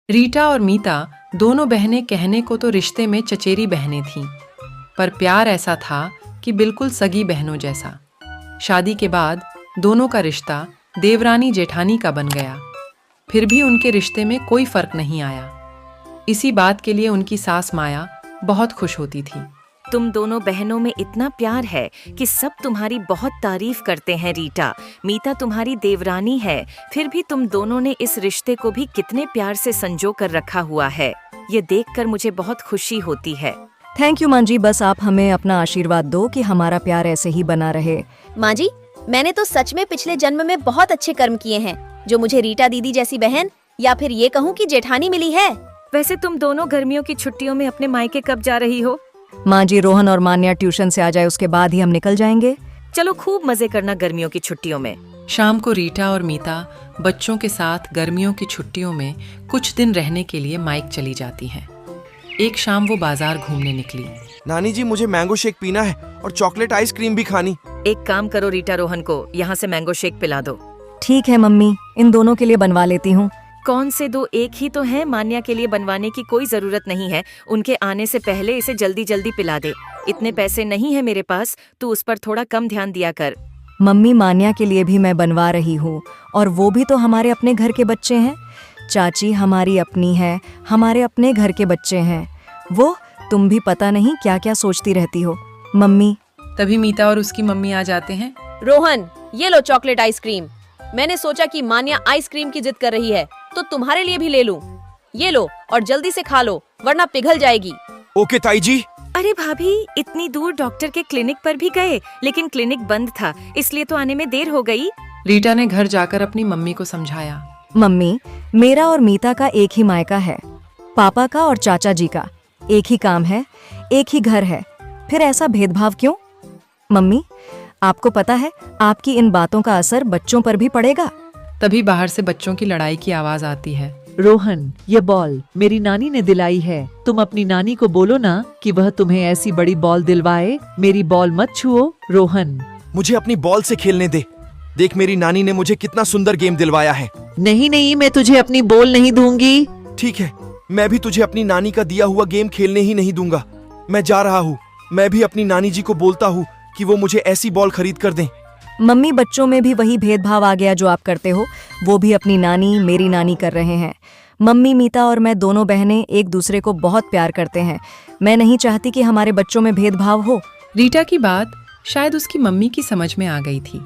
रीटा और मीता दोनों बहनें कहने को तो रिश्ते में चचेरी बहनें थीं, पर प्यार ऐसा था कि बिल्कुल सगी बहनों जैसा। शादी के बाद दोनों का रिश्ता देवरानी जेठानी का बन गया। फिर भी उनके रिश्ते में कोई फर्क नहीं आया। इसी बात के लिए उनकी सास माया बहुत खुश होती थी। तुम दोनों बहनों में इतना प्यार है कि सब तुम्हारी बहुत तारीफ करते हैं रीटा। मीता तुम्हारी देवरानी है, फिर भी तुम दोनों ने इस रिश्ते को भी कितने प्यार से संजो कर रखा हुआ है। ये देखकर मुझे बहुत खुशी होती है। थैंक यू माँ जी, बस आप हमें अपना आशीर्वाद दो कि हमारा प्यार ऐसे ही बना रहे। माँ जी, मैंने तो सच में पिछले जन्म में बहुत अच्छे कर्म किए हैं, जो मुझे रीटा दीदी जैसी बहन या फिर ये कहूँ कि जेठानी मिली है। वैसे तुम दोनों गर्मियों की छुट्टियों में अपने मायके कब जा रही हो? माँ जी, रोहन और मान्या ट्यूशन से आ जाए उसके बाद ही हम निकल जाएंगे। चलो खूब मजे करना गर्मियों की छुट्टियों में। शाम को रीटा और मीता बच्चों के साथ गर्मियों की छुट्टियों में कुछ दिन रहने के लिए माइक चली जाती हैं। एक शाम वो बाजार घूमने निकली। नानी जी, मुझे मैंगो शेक पीना है और चॉकलेट आइसक्रीम भी खानी। एक काम करो रीटा, रोहन को यहाँ से मैंगो शेक पिला दो। ठीक है मम्मी, इन दोनों के लिए बनवा लेती हूँ। कौन से दो, एक ही तो है। मान्या के लिए बनवाने की कोई जरूरत नहीं है। उनके आने से पहले इसे जल्दी जल्दी पिला दे। इतने पैसे नहीं है मेरे पास, तू उस पर थोड़ा कम ध्यान दिया कर। मम्मी, मान्या के लिए भी मैं बनवा रही हूँ, और वो भी तो हमारे अपने घर के बच्चे हैं। चाची हमारी अपनी है, हमारे अपने घर के बच्चे हैं। वो तुम भी पता नहीं क्या क्या सोचती रहती हो मम्मी। तभी मीता और उसकी मम्मी आ जाते हैं। रोहन, ये लो चॉकलेट आइसक्रीम। मैंने सोचा कि मान्या आइसक्रीम की जिद कर रही है, तो तुम्हारे लिए भी ले लूं। ये लो और जल्दी से खा लो, वरना पिघल जाएगी। ओके ताई जी। अरे भाभी, इतनी दूर डॉक्टर के क्लिनिक पर भी गए, लेकिन क्लिनिक बंद था, इसलिए तो आने में देर हो गई। रीटा ने घर जाकर अपनी मम्मी को समझाया। मम्मी, मेरा और मीता का एक ही मायका है, पापा का और चाचा जी का एक ही काम है, एक ही घर है, फिर ऐसा भेदभाव क्यों? मम्मी, आपको पता है आपकी इन बातों का असर बच्चों पर भी पड़ेगा। तभी बाहर से बच्चों की लड़ाई की आवाज आती है। रोहन, ये बॉल मेरी नानी ने दिलाई है। तुम अपनी नानी को बोलो ना कि वह तुम्हें ऐसी बड़ी बॉल दिलवाए। मेरी बॉल मत छुओ रोहन। मुझे अपनी बॉल से खेलने दे। देख, मेरी नानी ने मुझे कितना सुंदर गेम दिलवाया है। नहीं नहीं, मैं तुझे अपनी बॉल नहीं दूंगी। ठीक है, मैं भी तुझे अपनी नानी का दिया हुआ गेम खेलने ही नहीं दूंगा। मैं जा रहा हूँ। मैं भी अपनी नानी जी को बोलता हूँ कि वो मुझे ऐसी बॉल खरीद कर दें। मम्मी, बच्चों में भी वही भेदभाव आ गया जो आप करते हो। वो भी अपनी नानी, मेरी नानी कर रहे हैं। मम्मी, मीता और मैं दोनों बहनें एक दूसरे को बहुत प्यार करते हैं। मैं नहीं चाहती कि हमारे बच्चों में भेदभाव हो। रीटा की बात शायद उसकी मम्मी की समझ में आ गई थी,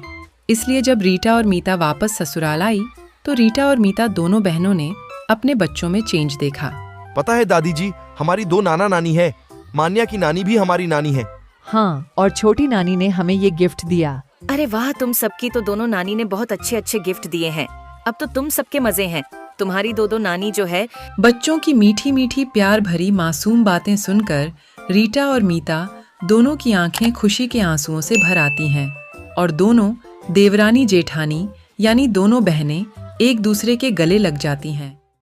इसलिए जब रीटा और मीता वापस ससुराल आई तो रीटा और मीता दोनों बहनों ने अपने बच्चों में चेंज देखा। पता है दादी जी, हमारी दो नाना नानी है। मान्या की नानी भी हमारी नानी है। हाँ, और छोटी नानी ने हमें ये गिफ्ट दिया। अरे वाह, तुम सबकी तो दोनों नानी ने बहुत अच्छे अच्छे गिफ्ट दिए हैं। अब तो तुम सबके मजे हैं। तुम्हारी दो नानी जो है। बच्चों की मीठी मीठी प्यार भरी मासूम बातें सुनकर रीटा और मीता दोनों की आंखें खुशी के आंसुओं से भर आती हैं, और दोनों देवरानी जेठानी यानी दोनों बहनें एक दूसरे के गले लग जाती हैं।